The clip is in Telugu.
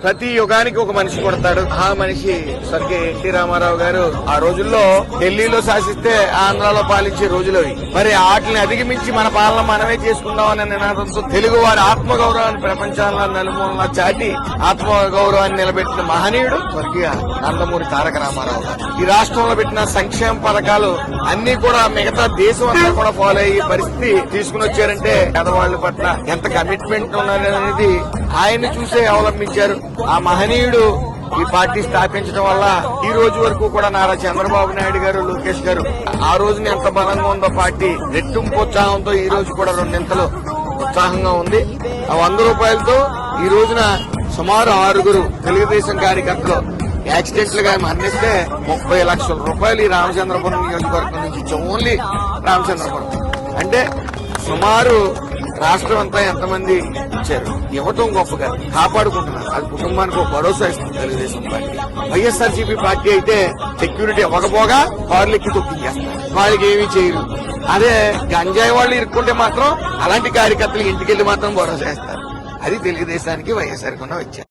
ప్రతి యుగానికి ఒక మనిషి కొడతాడు. ఆ మనిషి స్వర్గీయ ఎన్టీ రామారావు గారు ఆ రోజుల్లో ఢిల్లీలో శాసిస్తే ఆంధ్రాలో పాలించే రోజులవి. మరి వాటిని అధిగమించి మన పాలన మనమే చేసుకుందాం అనే నినాదంతో తెలుగు వారి ఆత్మగౌరవాన్ని ప్రపంచంలో నలుమూలలా చాటి ఆత్మగౌరవాన్ని నిలబెట్టిన మహనీయుడు స్వర్గీయ నందమూరి తారక రామారావు గారు. ఈ రాష్ట్రంలో పెట్టిన సంక్షేమ పథకాలు అన్ని కూడా మిగతా దేశం అంతా కూడా ఫాలో అయ్యే పరిస్థితి తీసుకుని వచ్చారంటే పేదవాళ్ల పట్ల ఎంత కమిట్మెంట్ ఉన్నది ఆయన్ని చూసే అవలంబించారు. ఆ మహనీయుడు ఈ పార్టీ స్థాపించడం వల్ల ఈ రోజు వరకు కూడా నారా చంద్రబాబు నాయుడు గారు, లోకేష్ గారు ఆ రోజున ఎంత బలంగా ఉందో పార్టీ రెట్టింపు ఉత్సాహంతో ఈ రోజు కూడా రెండింతలు ఉత్సాహంగా ఉంది. ఆ 100 రూపాయలతో ఈ రోజున సుమారు 6 తెలుగుదేశం కార్యకర్తలు యాక్సిడెంట్లు గా మరణిస్తే 30 లక్షల రూపాయలు ఈ రామచంద్రపురం నియోజకవర్గం నుంచి ఇచ్చాం. ఓన్లీ రామచంద్రపురం అంటే సుమారు రాష్ట్రం అంతా ఎంతమంది ఇచ్చారు. ఇవ్వటం గొప్పగా కాపాడుకుంటున్నారు. అది కుటుంబానికి ఒక భరోసా ఇస్తుంది తెలుగుదేశం పార్టీ. వైఎస్ఆర్సీపీ పార్టీ అయితే సెక్యూరిటీ ఇవ్వకపోగా కార్లెక్కి తొక్కించేస్తారు, వాళ్ళకి ఏమీ చేయరు. అదే గంజాయి వాళ్ళు ఇరుక్కుంటే మాత్రం అలాంటి కార్యకర్తలు ఇంటికెళ్లి మాత్రం భరోసా ఇస్తారు. అది తెలుగుదేశానికి వైఎస్ఆర్కి ఉన్న వ్యత్యాసం.